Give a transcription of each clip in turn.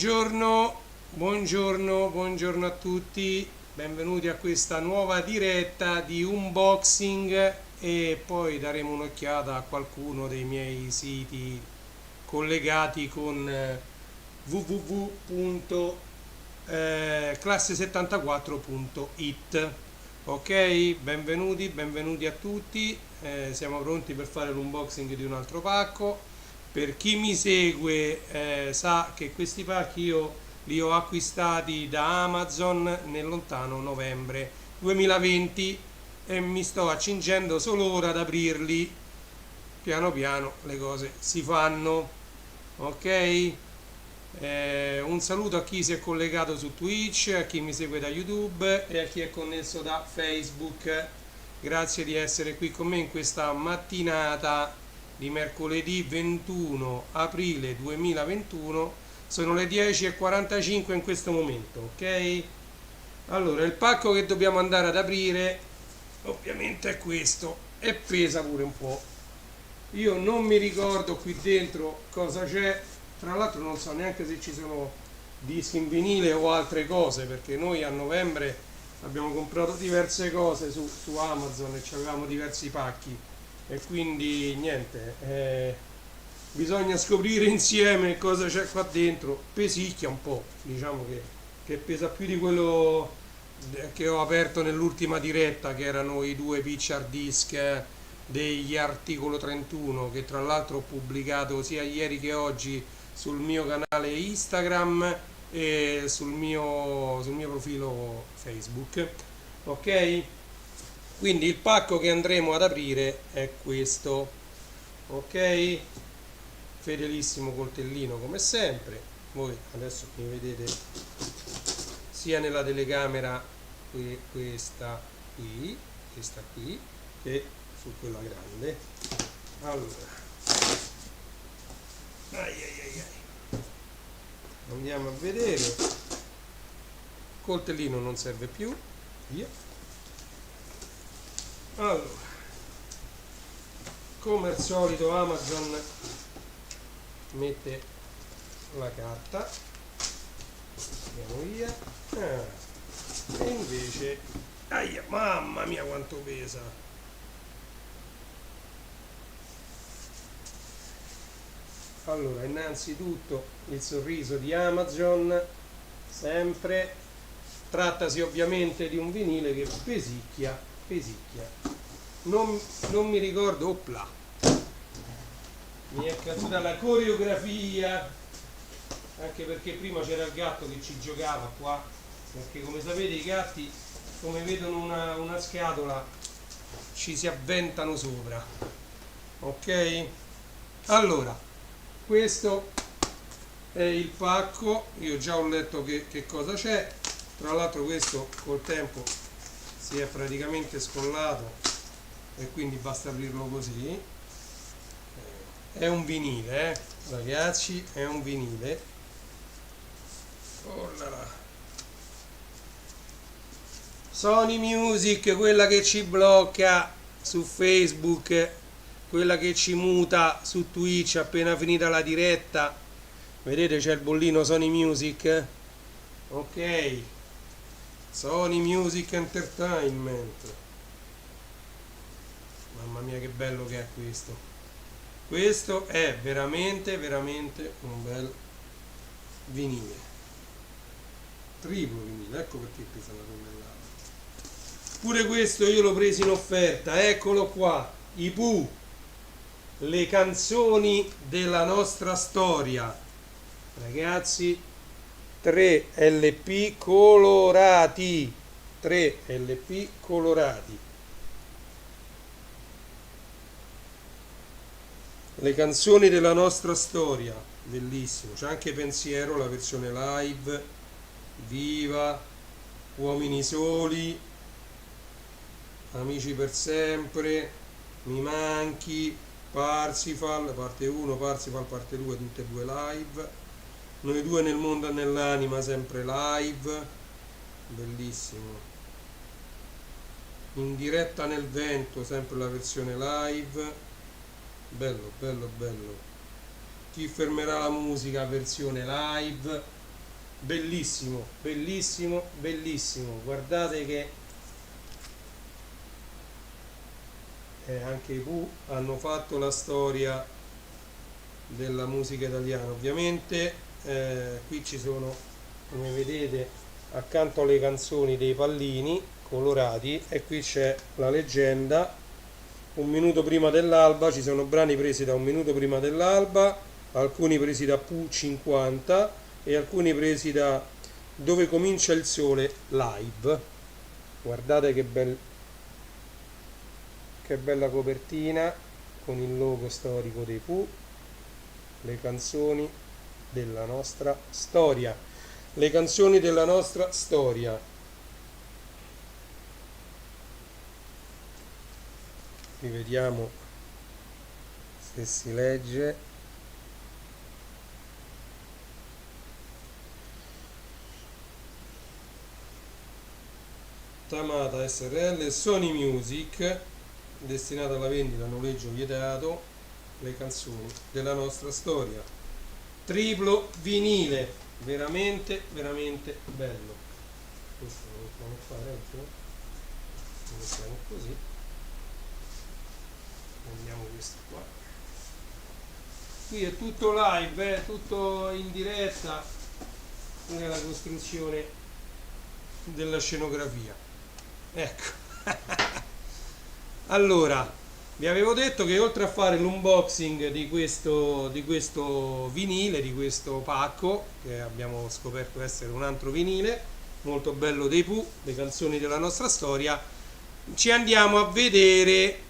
Buongiorno a tutti, benvenuti a questa nuova diretta di unboxing e poi daremo un'occhiata a qualcuno dei miei siti collegati con www.classe74.it. Ok, benvenuti a tutti, siamo pronti per fare l'unboxing di un altro pacco. Per chi mi segue sa che questi pacchi io li ho acquistati da Amazon nel lontano novembre 2020 e mi sto accingendo solo ora ad aprirli. Piano piano le cose si fanno, ok? Un saluto a chi si è collegato su Twitch, a chi mi segue da YouTube e a chi è connesso da Facebook. Grazie di essere qui con me in questa mattinata di mercoledì 21 aprile 2021. Sono le 10:45 in questo momento, ok? Allora, il pacco che dobbiamo andare ad aprire ovviamente è questo e pesa pure un po'. Io non mi ricordo qui dentro cosa c'è, tra l'altro non so neanche se ci sono dischi in vinile o altre cose, perché noi a novembre abbiamo comprato diverse cose su Amazon e avevamo diversi pacchi e quindi niente, bisogna scoprire insieme cosa c'è qua dentro. Pesicchia un po', diciamo che pesa più di quello che ho aperto nell'ultima diretta, che erano i due picture disc degli Articolo 31, che tra l'altro ho pubblicato sia ieri che oggi sul mio canale Instagram e sul mio profilo Facebook, ok? Quindi il pacco che andremo ad aprire è questo, ok? Fedelissimo coltellino come sempre. Voi adesso mi vedete sia nella telecamera questa qui che su quella grande. Allora, andiamo a vedere. Coltellino non serve più, via. Allora, come al solito Amazon mette la carta, andiamo via. E invece, mamma mia quanto pesa. Allora, innanzitutto il sorriso di Amazon, sempre. Trattasi ovviamente di un vinile che pesicchia. Non mi ricordo, opla, mi è caduta la coreografia, anche perché prima c'era il gatto che ci giocava qua, perché come sapete i gatti, come vedono una scatola, ci si avventano sopra, ok? Allora, questo è il pacco, io già ho letto che cosa c'è. Tra l'altro questo col tempo si è praticamente scollato e quindi basta aprirlo così. È un vinile, ragazzi, è un vinile. Oh là là. Sony Music, quella che ci blocca su Facebook, quella che ci muta su Twitch appena finita la diretta. Vedete c'è il bollino Sony Music? Ok. Sony Music Entertainment. Mamma mia che bello che è questo. Questo è veramente un bel vinile. Triplo vinile, ecco perché pesa una tonnellata. Pure questo io l'ho preso in offerta, eccolo qua. I Pooh, le canzoni della nostra storia. Ragazzi, 3 LP colorati, 3 LP colorati. Le canzoni della nostra storia, bellissimo. C'è anche Pensiero, la versione live, Viva, Uomini Soli, Amici per sempre, Mi manchi, Parsifal, parte 1, Parsifal parte 2, tutte e due live. Noi due nel mondo e nell'anima, sempre live, bellissimo. In diretta nel vento, sempre la versione live, bello. Chi fermerà la musica, versione live, bellissimo, bellissimo, bellissimo. Guardate che anche i Pooh hanno fatto la storia della musica italiana. Ovviamente qui ci sono, come vedete, accanto alle canzoni dei pallini colorati, e qui c'è la leggenda. Un minuto prima dell'alba, ci sono brani presi da Un minuto prima dell'alba, alcuni presi da Pooh 50 e alcuni presi da Dove comincia il sole live. Guardate che bella copertina con il logo storico dei Pooh, le canzoni della nostra storia, le canzoni della nostra storia. Rivediamo se si legge. Tamata SRL, Sony Music, destinata alla vendita a noleggio vietato, le canzoni della nostra storia. Triplo vinile, veramente veramente bello. Questo lo mettiamo qua, regge? Lo mettiamo così. Prendiamo questo qua. Qui è tutto live, tutto in diretta nella costruzione della scenografia. Ecco. Allora, vi avevo detto che oltre a fare l'unboxing di questo vinile, di questo pacco, che abbiamo scoperto essere un altro vinile, molto bello dei Pooh, le canzoni della nostra storia, ci andiamo a vedere.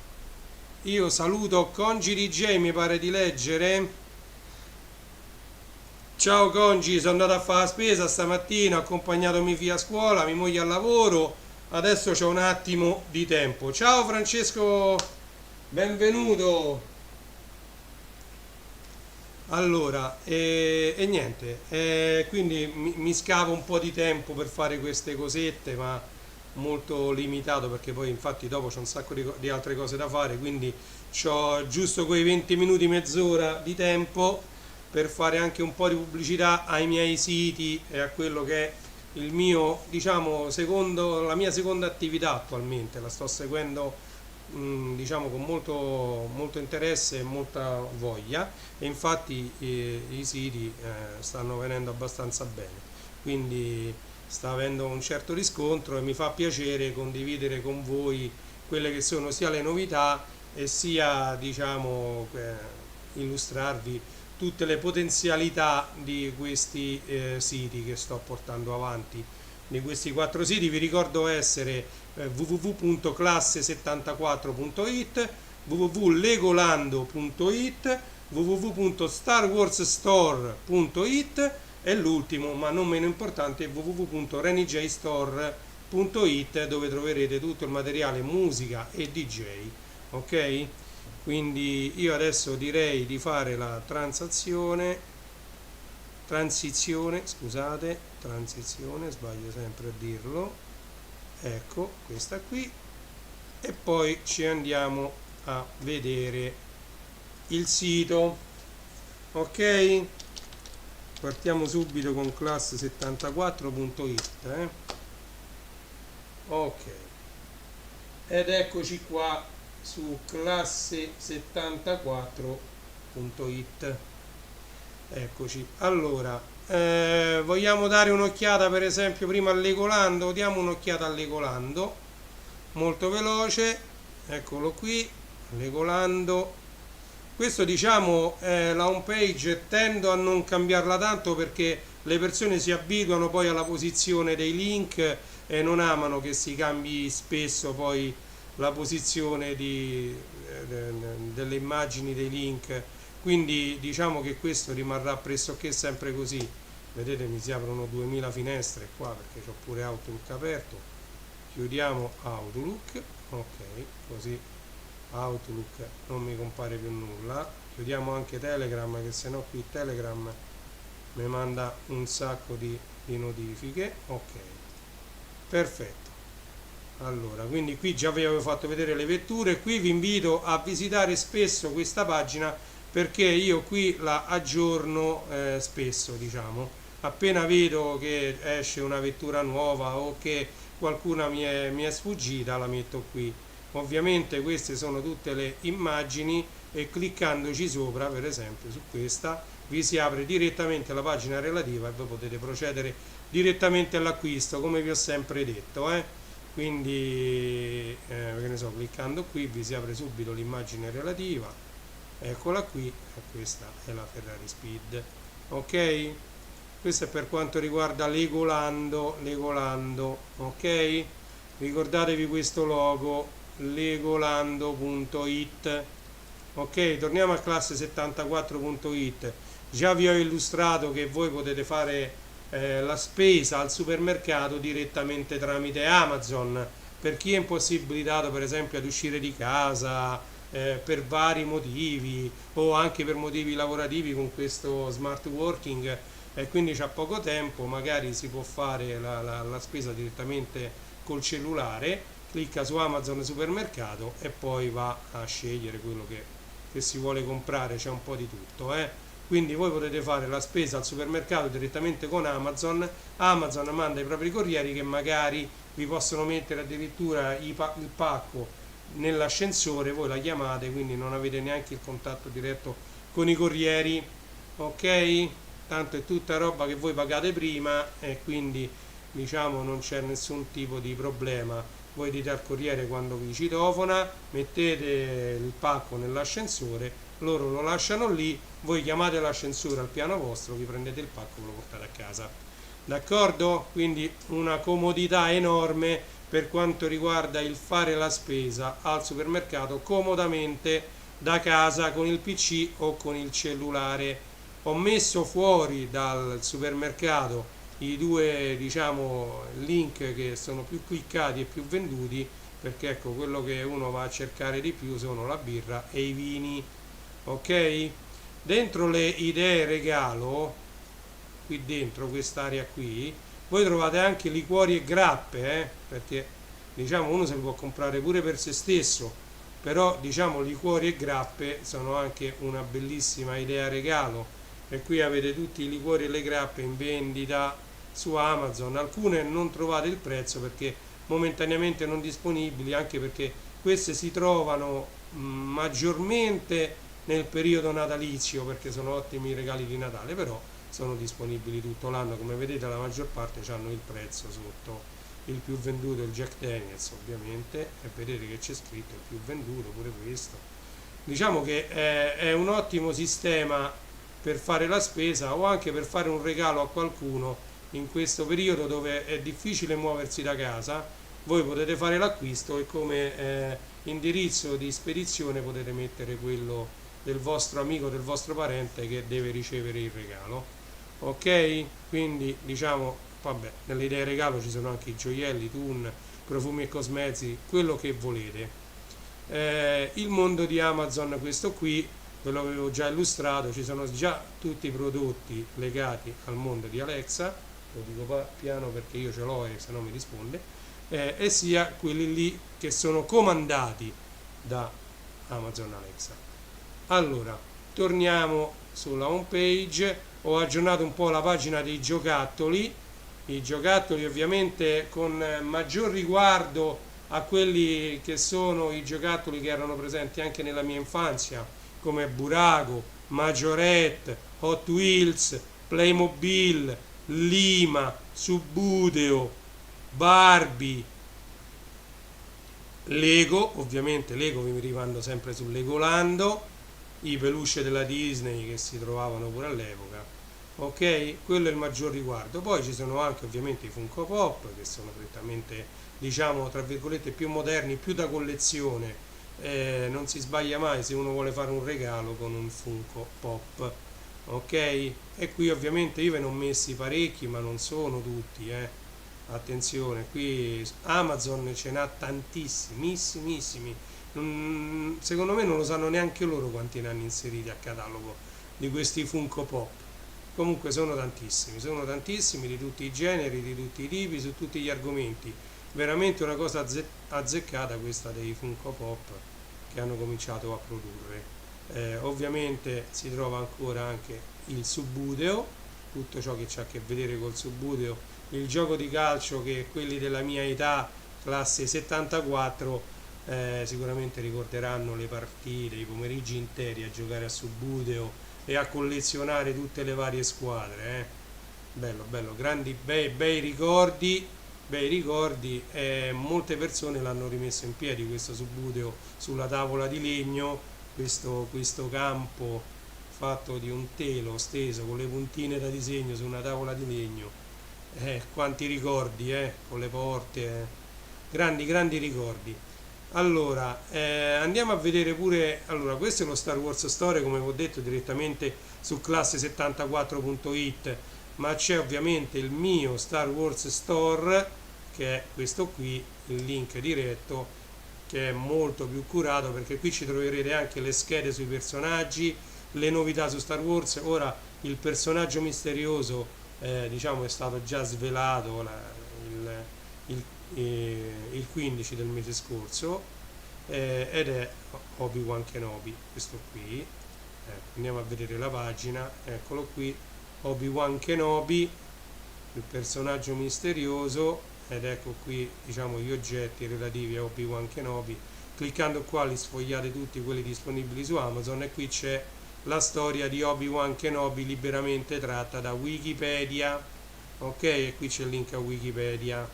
Io saluto Congi DJ, mi pare di leggere. Ciao Congi, sono andato a fare la spesa stamattina, ho accompagnato mia figlia a scuola, mia moglie al lavoro. Adesso c'ho un attimo di tempo. Ciao Francesco, benvenuto. Allora, e niente, quindi mi scavo un po' di tempo per fare queste cosette, ma molto limitato, perché poi infatti dopo c'ho un sacco di altre cose da fare, quindi c'ho giusto quei 20 minuti, mezz'ora di tempo per fare anche un po' di pubblicità ai miei siti e a quello che è il mio, diciamo, la mia seconda attività attualmente. La sto seguendo, diciamo, con molto interesse e molta voglia, e infatti i siti stanno venendo abbastanza bene, quindi sta avendo un certo riscontro, e mi fa piacere condividere con voi quelle che sono sia le novità e sia, diciamo, illustrarvi tutte le potenzialità di questi siti che sto portando avanti. Di questi 4 siti vi ricordo essere www.classe74.it, www.legolando.it, www.starwarsstore.it e l'ultimo, ma non meno importante, www.renijstore.it, dove troverete tutto il materiale musica e DJ. Ok? Quindi io adesso direi di fare la transizione, sbaglio sempre a dirlo. Ecco, questa qui, e poi ci andiamo a vedere il sito. Ok? Partiamo subito con classe74.it. Ok, ed eccoci qua su classe74.it. Eccoci. Allora, vogliamo dare un'occhiata per esempio prima al Legolando? Diamo un'occhiata al Legolando, molto veloce. Eccolo qui, Legolando. Questo, diciamo, la home page tendo a non cambiarla tanto, perché le persone si abituano poi alla posizione dei link e non amano che si cambi spesso poi la posizione delle immagini dei link. Quindi diciamo che questo rimarrà pressoché sempre così. Vedete, mi si aprono 2000 finestre qua perché ho pure Outlook aperto. Chiudiamo Outlook, ok, così Outlook non mi compare più nulla. Chiudiamo anche Telegram, che se no qui Telegram mi manda un sacco di notifiche. Ok, perfetto. Allora, quindi qui già vi avevo fatto vedere le vetture. Qui vi invito a visitare spesso questa pagina, perché io qui la aggiorno spesso, diciamo. appena vedo che esce una vettura nuova o che qualcuna mi è sfuggita, la metto qui. Ovviamente queste sono tutte le immagini e cliccandoci sopra, per esempio su questa, vi si apre direttamente la pagina relativa e voi potete procedere direttamente all'acquisto, come vi ho sempre detto, Quindi, che ne so, cliccando qui vi si apre subito l'immagine relativa, eccola qui, e questa è la Ferrari Speed, ok? Questo è per quanto riguarda Legolando, ok? Ricordatevi questo logo, legolando.it. Ok, torniamo a classe 74.it. Già vi ho illustrato che voi potete fare la spesa al supermercato direttamente tramite Amazon. Per chi è impossibilitato, per esempio, ad uscire di casa per vari motivi o anche per motivi lavorativi con questo smart working e quindi c'ha poco tempo, magari si può fare la spesa direttamente col cellulare, clicca su Amazon Supermercato e poi va a scegliere quello che si vuole comprare, c'è un po' di tutto, Quindi voi potete fare la spesa al supermercato direttamente con Amazon, Amazon manda i propri corrieri che magari vi possono mettere addirittura il pacco nell'ascensore, voi la chiamate, quindi non avete neanche il contatto diretto con i corrieri, ok? Tanto è tutta roba che voi pagate prima e quindi diciamo non c'è nessun tipo di problema. Voi dite al corriere quando vi citofona, mettete il pacco nell'ascensore, loro lo lasciano lì, voi chiamate l'ascensore al piano vostro, vi prendete il pacco e lo portate a casa. D'accordo? Quindi una comodità enorme per quanto riguarda il fare la spesa al supermercato comodamente da casa con il PC o con il cellulare. Ho messo fuori dal supermercato i due, diciamo, link che sono più cliccati e più venduti, perché ecco, quello che uno va a cercare di più sono la birra e i vini, ok? Dentro le idee regalo, qui dentro quest'area qui, voi trovate anche liquori e grappe, perché diciamo uno se li può comprare pure per se stesso, però diciamo liquori e grappe sono anche una bellissima idea regalo, e qui avete tutti i liquori e le grappe in vendita su Amazon. Alcune non trovate il prezzo perché momentaneamente non disponibili, anche perché queste si trovano maggiormente nel periodo natalizio, perché sono ottimi regali di Natale, però sono disponibili tutto l'anno. Come vedete la maggior parte hanno il prezzo sotto. Il più venduto è il Jack Daniels, ovviamente, e vedete che c'è scritto il più venduto, pure questo. Diciamo che è un ottimo sistema per fare la spesa o anche per fare un regalo a qualcuno in questo periodo dove è difficile muoversi da casa. Voi potete fare l'acquisto e come indirizzo di spedizione potete mettere quello del vostro amico, del vostro parente che deve ricevere il regalo, ok? Quindi diciamo, vabbè, nelle idee regalo ci sono anche i gioielli, tun, profumi e cosmetici, quello che volete. Il mondo di Amazon, questo qui ve l'avevo già illustrato, ci sono già tutti i prodotti legati al mondo di Alexa, lo dico piano perché io ce l'ho e se no mi risponde, e sia quelli lì che sono comandati da Amazon Alexa. Allora, torniamo sulla home page, ho aggiornato un po' la pagina dei giocattoli, i giocattoli ovviamente con maggior riguardo a quelli che sono i giocattoli che erano presenti anche nella mia infanzia, come Burago, Majorette, Hot Wheels, Playmobil, Lima, Subuteo, Barbie, Lego, ovviamente Lego vi rimando sempre su Legolando, i peluche della Disney che si trovavano pure all'epoca, ok? Quello è il maggior riguardo. Poi ci sono anche ovviamente i Funko Pop che sono prettamente, diciamo, tra virgolette più moderni, più da collezione. Non si sbaglia mai se uno vuole fare un regalo con un Funko Pop, ok? E qui ovviamente io ve ne ho messi parecchi, ma non sono tutti, attenzione, qui Amazon ce n'ha tantissimissimi, secondo me non lo sanno neanche loro quanti ne hanno inseriti a catalogo di questi Funko Pop. Comunque sono tantissimi di tutti i generi, di tutti i tipi, su tutti gli argomenti. Veramente una cosa azzeccata questa dei Funko Pop che hanno cominciato a produrre. Ovviamente si trova ancora anche il Subuteo, tutto ciò che ha a che vedere col Subbuteo, il gioco di calcio che quelli della mia età, classe 74, sicuramente ricorderanno le partite, i pomeriggi interi a giocare a Subbuteo e a collezionare tutte le varie squadre. Bello, bello, grandi, bei ricordi, bei ricordi. Molte persone l'hanno rimesso in piedi questo Subbuteo sulla tavola di legno, questo campo fatto di un telo steso con le puntine da disegno su una tavola di legno. Quanti ricordi, con le porte, grandi, grandi ricordi. Allora, andiamo a vedere pure, allora questo è lo Star Wars Story, come vi ho detto, direttamente su classe74.it, ma c'è ovviamente il mio Star Wars Store, che è questo qui, il link diretto, che è molto più curato, perché qui ci troverete anche le schede sui personaggi, le novità su Star Wars. Ora il personaggio misterioso, diciamo, è stato già svelato il, il 15 del mese scorso, ed è Obi-Wan Kenobi, questo qui. Andiamo a vedere la pagina, eccolo qui, Obi-Wan Kenobi, il personaggio misterioso, ed ecco qui, diciamo, gli oggetti relativi a Obi-Wan Kenobi. Cliccando qua li sfogliate tutti quelli disponibili su Amazon, e qui c'è la storia di Obi-Wan Kenobi liberamente tratta da Wikipedia, ok? E qui c'è il link a Wikipedia.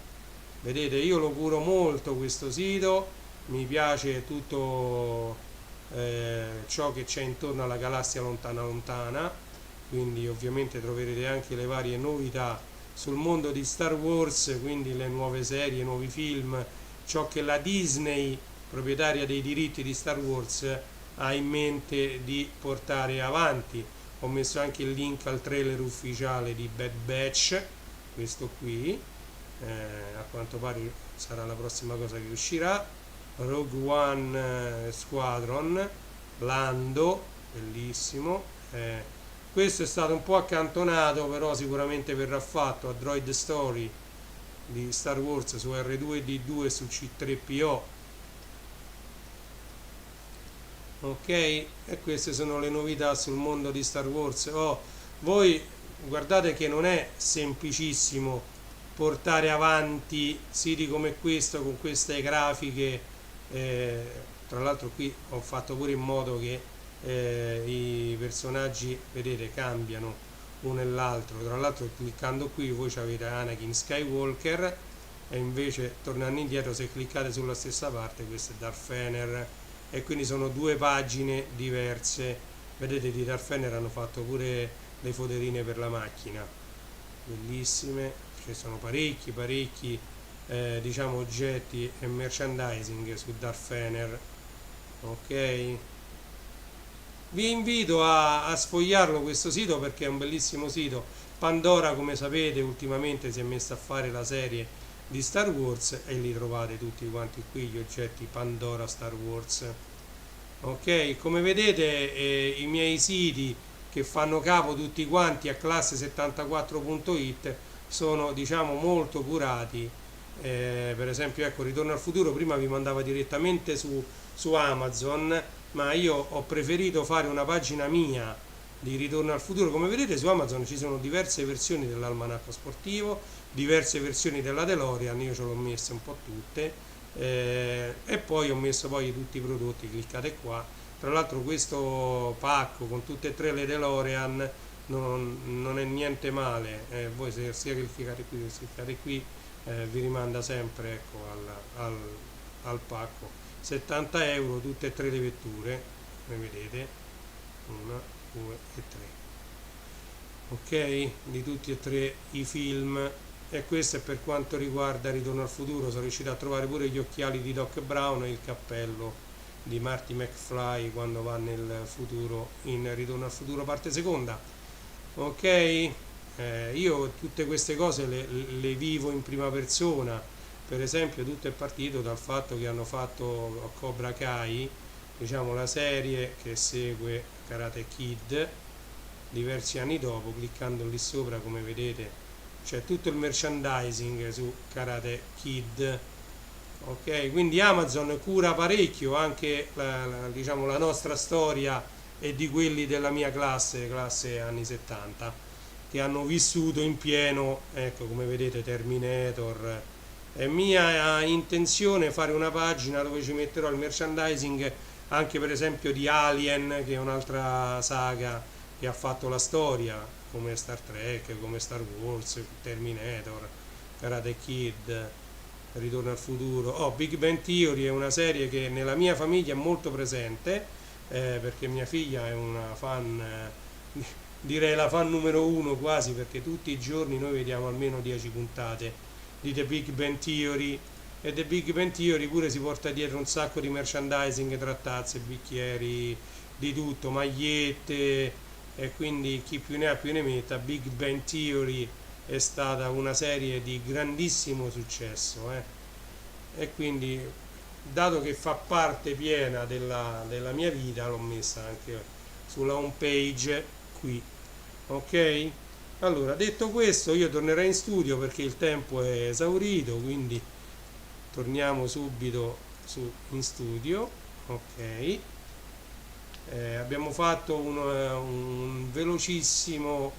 Vedete, io lo curo molto questo sito, mi piace tutto ciò che c'è intorno alla galassia lontana lontana, quindi ovviamente troverete anche le varie novità sul mondo di Star Wars, quindi le nuove serie, i nuovi film, ciò che la Disney, proprietaria dei diritti di Star Wars, ha in mente di portare avanti. Ho messo anche il link al trailer ufficiale di Bad Batch, questo qui, a quanto pare sarà la prossima cosa che uscirà. Rogue One Squadron, Lando, bellissimo. Questo è stato un po' accantonato, però sicuramente verrà fatto a Droid Story di Star Wars su R2D2 e su C3PO. Ok, e queste sono le novità sul mondo di Star Wars. Voi guardate che non è semplicissimo portare avanti siti come questo con queste grafiche. Tra l'altro qui ho fatto pure in modo che i personaggi, vedete, cambiano uno e l'altro. Tra l'altro cliccando qui voi avete Anakin Skywalker, e invece tornando indietro, se cliccate sulla stessa parte, questo è Darth Vader, e quindi sono due pagine diverse. Vedete, di Darth Vader hanno fatto pure le foterine per la macchina, bellissime. Ci sono parecchi diciamo oggetti e merchandising su Darth Vader. Ok, vi invito a sfogliarlo questo sito, perché è un bellissimo sito. Pandora, come sapete, ultimamente si è messa a fare la serie di Star Wars, e li trovate tutti quanti qui, gli oggetti Pandora Star Wars. Ok, come vedete, i miei siti che fanno capo tutti quanti a classe74.it sono, diciamo, molto curati. Per esempio, ecco, Ritorno al futuro prima vi mandava direttamente su Amazon, ma io ho preferito fare una pagina mia di Ritorno al futuro. Come vedete, su Amazon ci sono diverse versioni dell'almanacco sportivo, diverse versioni della DeLorean, io ce l'ho messe un po' tutte, e poi ho messo poi tutti i prodotti. Cliccate qua. Tra l'altro questo pacco con tutte e tre le DeLorean non è niente male, voi sia che cliccate qui che cliccate qui, vi rimanda sempre, ecco, al pacco. 70 euro tutte e tre le vetture, come vedete, 1, 2 e 3, ok, di tutti e tre i film. E questo è per quanto riguarda Ritorno al futuro. Sono riuscito a trovare pure gli occhiali di Doc Brown e il cappello di Marty McFly quando va nel futuro in Ritorno al futuro parte seconda. Ok, io tutte queste cose le vivo in prima persona. Per esempio, tutto è partito dal fatto che hanno fatto Cobra Kai, diciamo la serie che segue Karate Kid, diversi anni dopo. Cliccando lì sopra, come vedete, c'è tutto il merchandising su Karate Kid. Ok, quindi Amazon cura parecchio anche diciamo, la nostra storia e di quelli della mia classe anni 70. che hanno vissuto in pieno, ecco, come vedete, Terminator. È mia intenzione fare una pagina dove ci metterò il merchandising anche per esempio di Alien, che è un'altra saga che ha fatto la storia, come Star Trek, come Star Wars, Terminator, Karate Kid, Ritorno al futuro. Big Bang Theory è una serie che nella mia famiglia è molto presente, perché mia figlia è una fan, direi la fan numero uno quasi, perché tutti i giorni noi vediamo almeno 10 puntate di The Big Bang Theory, e The Big Bang Theory pure si porta dietro un sacco di merchandising tra tazze, bicchieri, di tutto, magliette, e quindi chi più ne ha più ne metta. Big Bang Theory è stata una serie di grandissimo successo, e quindi, dato che fa parte piena della mia vita, l'ho messa anche sulla home page qui. Ok? Allora, detto questo, io tornerei in studio perché il tempo è esaurito, quindi torniamo subito in studio. Ok. Abbiamo fatto un velocissimo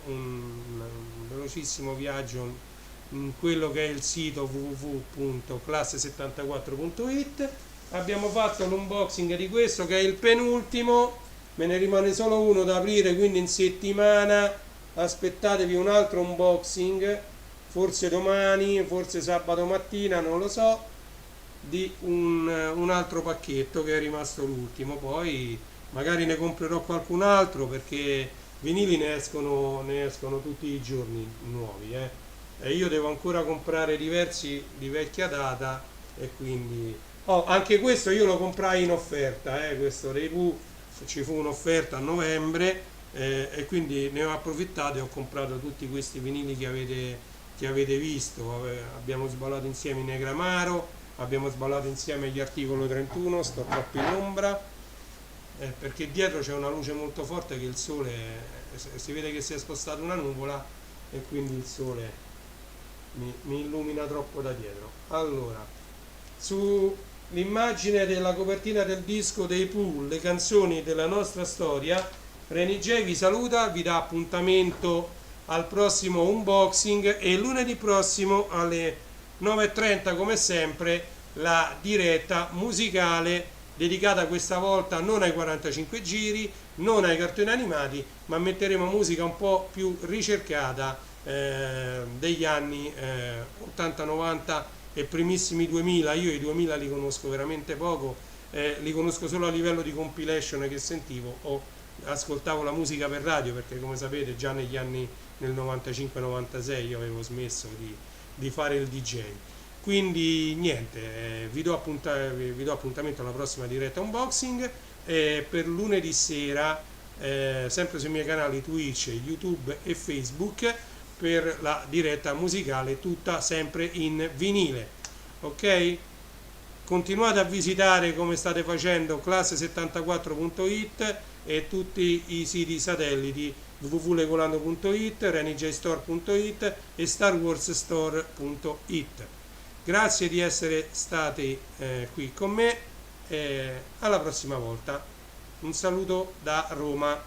viaggio in quello che è il sito www.classe74.it. Abbiamo fatto l'unboxing di questo che è il penultimo, me ne rimane solo uno da aprire, quindi in settimana aspettatevi un altro unboxing, forse domani, forse sabato mattina, non lo so, di un altro pacchetto che è rimasto l'ultimo. Poi magari ne comprerò qualcun altro, perché vinili ne escono tutti i giorni nuovi, e io devo ancora comprare diversi di vecchia data, e quindi anche questo io lo comprai in offerta, questo dei Pooh, ci fu un'offerta a novembre, e quindi ne ho approfittato e ho comprato tutti questi vinili che avete visto. Abbiamo sballato insieme i Negramaro, abbiamo sballato insieme gli Articolo 31, sto troppo in ombra, perché dietro c'è una luce molto forte, che il sole, si vede che si è spostata una nuvola, e quindi il sole mi illumina troppo da dietro. Allora, sull'immagine della copertina del disco dei Pooh, le canzoni della nostra storia, Reni J vi saluta, vi dà appuntamento al prossimo unboxing, e lunedì prossimo alle 9:30 come sempre la diretta musicale dedicata questa volta non ai 45 giri, non ai cartoni animati, ma metteremo musica un po' più ricercata, degli anni 80-90 e primissimi 2000. Io i 2000 li conosco veramente poco, li conosco solo a livello di compilation che sentivo o ascoltavo la musica per radio, perché come sapete già nel 95-96 io avevo smesso di fare il DJ. Quindi niente, vi do appuntamento alla prossima diretta unboxing, per lunedì sera, sempre sui miei canali Twitch, YouTube e Facebook, per la diretta musicale, tutta sempre in vinile. Ok? Continuate a visitare, come state facendo, classe74.it e tutti i siti satelliti www.legolando.it, renijstore.it e starwarsstore.it. Grazie di essere stati qui con me, e alla prossima volta. Un saluto da Roma.